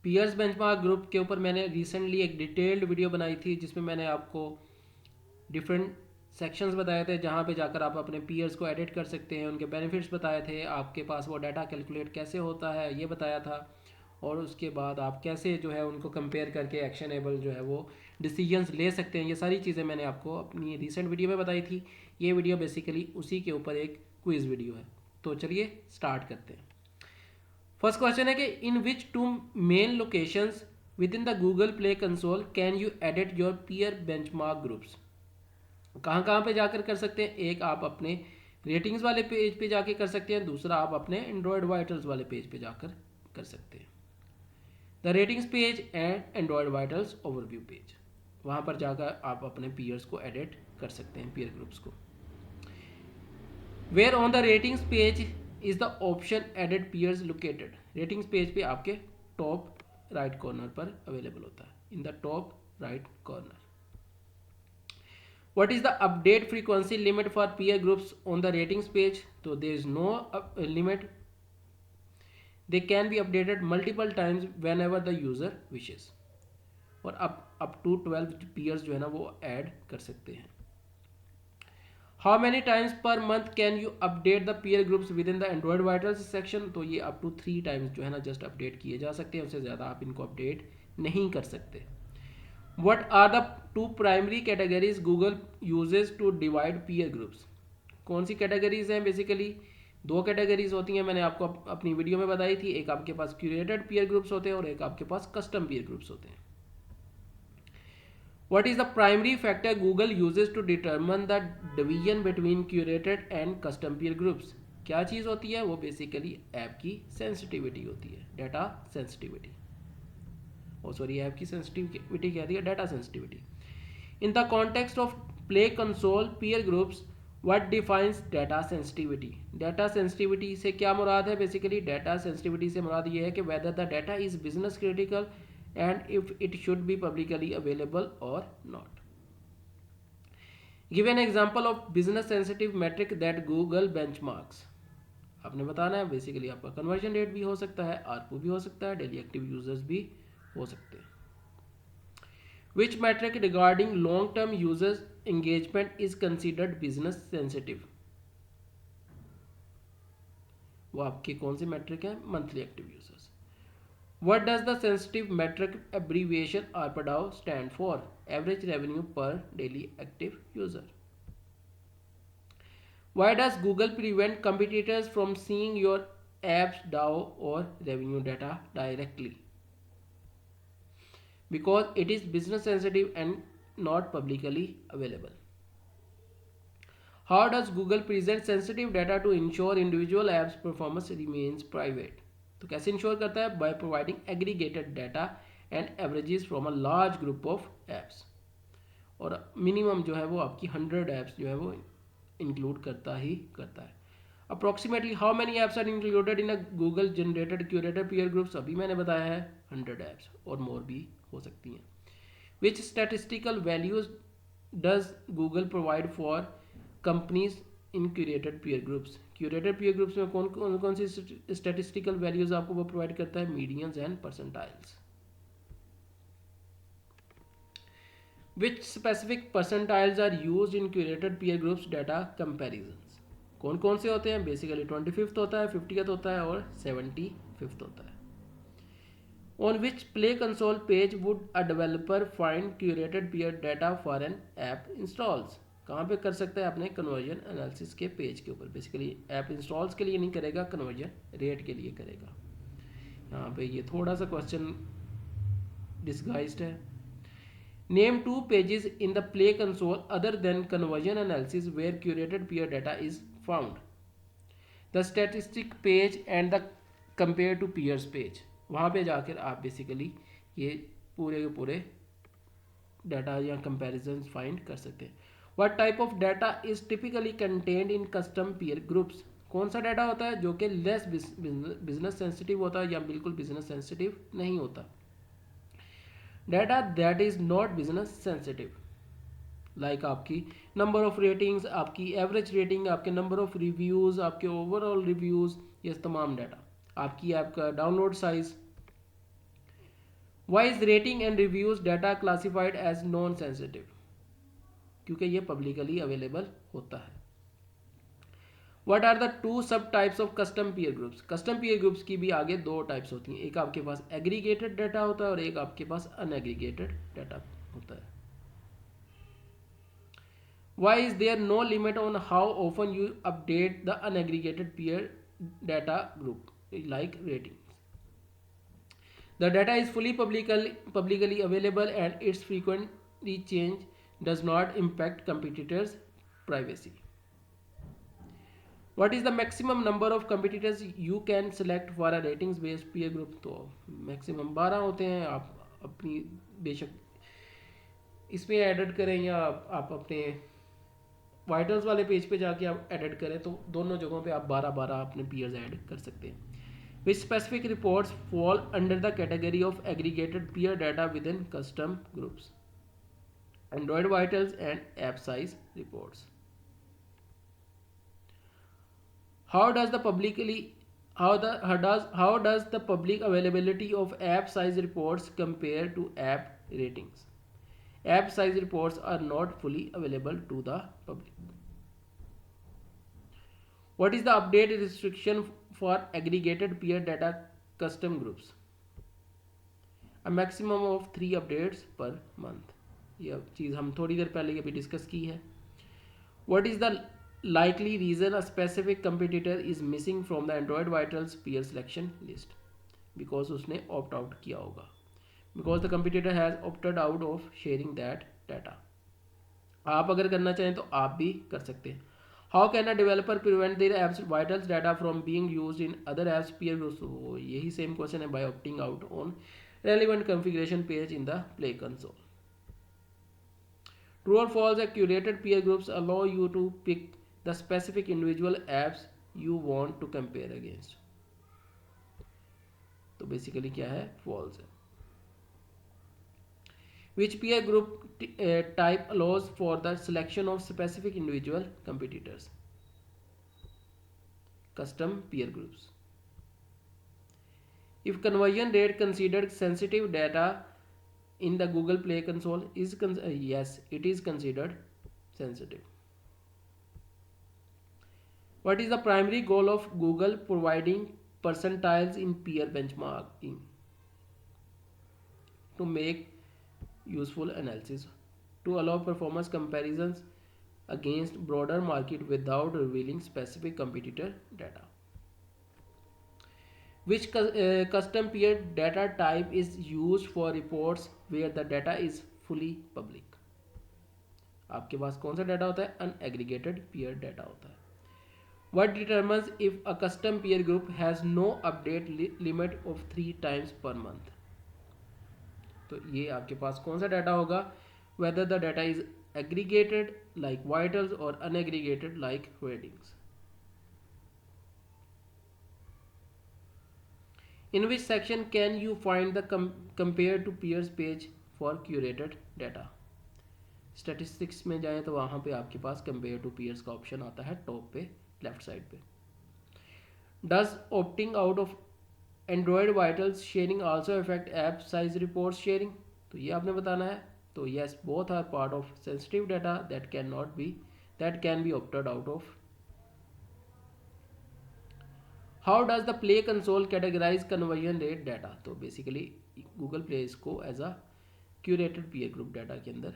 Peers benchmark group के ऊपर मैंने रिसेंटली एक डिटेल्ड वीडियो बनाई थी जिसमें मैंने आपको डिफरेंट सेक्शंस बताए थे जहाँ पे जाकर आप अपने पीयर्स को एडिट कर सकते हैं, उनके बेनिफिट्स बताए थे, आपके पास वो डाटा कैलकुलेट कैसे होता है ये बताया था, और उसके बाद आप कैसे जो है उनको कंपेयर करके एक्शनेबल जो है वो डिसीजंस ले सकते हैं। ये सारी चीज़ें मैंने आपको अपनी रिसेंट वीडियो में बताई थी। ये वीडियो बेसिकली उसी के ऊपर एक क्विज़ वीडियो है। तो चलिए स्टार्ट करते हैं। फर्स्ट क्वेश्चन है कि in which two main locations within the Google Play Console can you edit your peer benchmark groups. कहाँ कहाँ पे जाकर कर सकते हैं? एक आप अपने रेटिंग्स वाले पेज पे जाके कर सकते हैं, दूसरा आप अपने एंड्रॉयड वाइटल्स वाले पेज पे जाकर कर सकते हैं। The ratings page and Android vitals overview page, वहाँ पर जाकर आप अपने पीयर्स को एडिट कर सकते हैं, पीयर ग्रुप्स को। Where on the ratings page is the option edit peers located. Ratings page पे आपके टॉप राइट कॉर्नर पर अवेलेबल होता है, in the top right corner. What is the update frequency limit for peer groups on the ratings page? So there is no limit. They can be updated multiple times whenever the user wishes. और up to 12 peers जो है ना वो add कर सकते हैं। How many times per month can you update the peer groups within the Android Vitals section? तो ये up to 3 times जो है ना जस्ट अपडेट किए जा सकते हैं, उससे ज़्यादा आप इनको अपडेट नहीं कर सकते। What are the two primary categories Google uses to divide peer groups? कौन सी कैटेगरीज हैं? बेसिकली दो कैटेगरीज होती हैं, मैंने आपको अपनी वीडियो में बताई थी। एक आपके पास क्यूरेटेड पीयर ग्रुप्स होते हैं और एक आपके पास कस्टम पीयर ग्रुप्स होते हैं। What is the primary factor Google uses to determine the division between curated and custom peer groups? क्या चीज़ होती है वो? बेसिकली ऐप की सेंसिटिविटी होती है, डाटा सेंसिटिविटी। सॉरी, ऐप की सेंसिटिविटी कहती है data sensitivity. In the context of play console peer groups, what defines data sensitivity? Data sensitivity से क्या मुराद है? बेसिकली डाटा सेंसिटिविटी से मुराद ये है कि whether the data is business critical and if it should be publicly available और not. Give an example of business sensitive metric that Google benchmarks. आपने बताना है, बेसिकली आपका कन्वर्जन रेट भी हो सकता है, आरपू भी हो सकता है, डेली एक्टिव यूजर्स भी हो सकते हैं। Which metric regarding long-term users engagement is considered business sensitive? वो आपके कौन सी मेट्रिक है? Monthly active users. What does the sensitive metric abbreviation ARPDAO stand for? Average revenue per daily active user. Why does Google prevent competitors from seeing your app's DAO or revenue data directly? Because it is business sensitive and not publicly available. How does Google present sensitive data to ensure individual apps performance remains private? तो कैसे ensure करता है? By providing aggregated data and averages from a large group of apps. और minimum जो है वो आपकी 100 apps जो है वो इंक्लूड करता ही करता है। Approximately how many apps are included in a Google generated curated peer groups? अभी मैंने बताया है 100 apps और मोर भी हो सकती हैं। Which statistical values does Google provide for companies in curated peer groups? Curated peer groups में कौन सी statistical values आपको वो provide करता है? Medians and percentiles. Which specific percentiles are used in curated peer groups data comparisons? कौन कौन से होते हैं? बेसिकली 25th होता है, 50th होता है और 75th होता है। On which Play Console page would a developer find curated peer data for an app installs? कहाँ पे कर सकता है? अपने कन्वर्जन एनालिसिस के पेज के ऊपर। बेसिकली ऐप इंस्टॉल्स के लिए नहीं करेगा, कन्वर्जन रेट के लिए करेगा। यहाँ पे ये थोड़ा सा क्वेश्चन डिस्गाइज्ड है। Name two pages in the play console other than conversion analysis where curated peer data is found. The statistic page and the compare to peers page. वहाँ पे जाकर आप बेसिकली ये पूरे के पूरे डाटा या कंपैरिजन फाइंड कर सकते हैं। What type of data is typically contained in custom peer groups? कौन सा डाटा होता है जो कि लेस बिजनेस सेंसिटिव होता है या बिल्कुल बिजनेस सेंसिटिव नहीं होता? Data that is not business sensitive, like आपकी नंबर ऑफ रेटिंग्स, आपकी एवरेज रेटिंग, आपके नंबर ऑफ रिव्यूज़, आपके ओवरऑल रिव्यूज़, ये तमाम डाटा, आपकी ऐप का download size, why is rating and reviews data classified as non sensitive? क्योंकि ये पब्लिकली अवेलेबल होता है। What are the two subtypes of custom peer groups? Custom peer groups की भी आगे दो टाइप्स होती हैं, एक आपके पास एग्रीगेटेड डाटा होता है और एक आपके पास अनएग्रीगेटेड डाटा होता है। Why is there no limit on how often you update the unaggregated peer data group like ratings? The data is fully publicly available and its frequently change does not impact competitors' privacy. What is the maximum number of competitors you can select for a ratings based peer group? तो maximum 12 होते हैं। आप अपनी बेशक इसमें edit करें या आप अपने वाइटल्स वाले पेज पे जाके आप एडिट करें, तो दोनों जगहों पे आप 12 अपने peers ऐड कर सकते हैं। Which specific reports fall under the category of aggregated peer data within custom groups? Android Vitals and app size reports. How does the public availability of app size reports compare to app ratings? App size reports are not fully available to the public. What is the update restriction for aggregated peer data custom groups? A maximum of 3 updates per month. यह चीज़ हम थोड़ी देर पहले अभी discuss की है। What is the likely reason a specific competitor is missing from the Android Vitals peer selection list? Because उसने opt out किया होगा. Because the competitor has opted out of sharing that data. आप अगर करना चाहें तो आप भी कर सकते हैं। How can a developer prevent their app's vitals data from being used in other apps peer groups? तो यही सेम क्वेश्चन है, by opting out on relevant configuration page in the Play console. True or false, a curated peer groups allow you to pick the specific individual apps you want to compare against. तो basically क्या है, false है। Which peer group type allows for the selection of specific individual competitors? Custom peer groups. If conversion rate considered sensitive data in the Google Play console is yes, it is considered sensitive. What is the primary goal of Google providing percentiles in peer benchmarking? To make useful analysis, to allow performance comparisons against broader market without revealing specific competitor data. Which custom peer data type is used for reports where the data is fully public? आपके पास कौन सा data होता है, अनएग्रीगेटेड peer data होता है। What determines if a custom peer group has no update limit of 3 times per month? तो ये आपके पास कौन सा डाटा होगा, whether the data is aggregated like vitals or unaggregated like ratings. In which section can you find the compare to peers page for curated data? Statistics में जाएं तो वहाँ पे आपके पास कंपेयर टू पीयर्स का ऑप्शन आता है टॉप पे लेफ्ट साइड पे। Does opting out of Android vitals sharing also effect app size report sharing? तो ये आपने बताना है। तो yes, both are part of sensitive data that can be opted out of. How does the play console categorize conversion rate data? तो basically Google play इसको as a curated peer group data के अंदर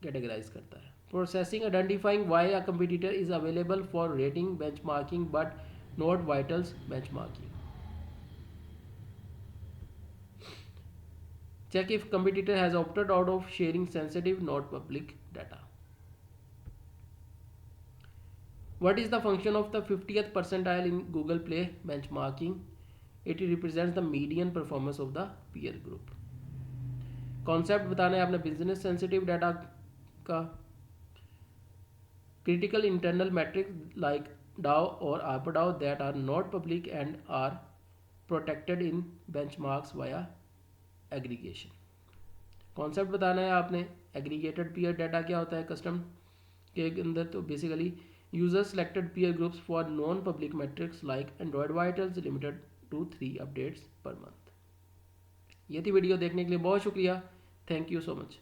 categorize करता है। Processing identifying why a competitor is available for rating benchmarking but not vitals benchmarking. Check if competitor has opted out of sharing sensitive not public data. What is the function of the 50th percentile in Google Play benchmarking? It represents the median performance of the peer group. Concept बताना है आपने business sensitive data का। Critical internal metrics like DAU और ARPDAU that are not public and are protected in benchmarks via aggregation. Concept बताना है आपने aggregated peer data क्या होता है कस्टम के अंदर। तो basically user selected peer groups for non public metrics like Android vitals limited to 3 updates per month. ये थी वीडियो, देखने के लिए बहुत शुक्रिया। Thank you so much.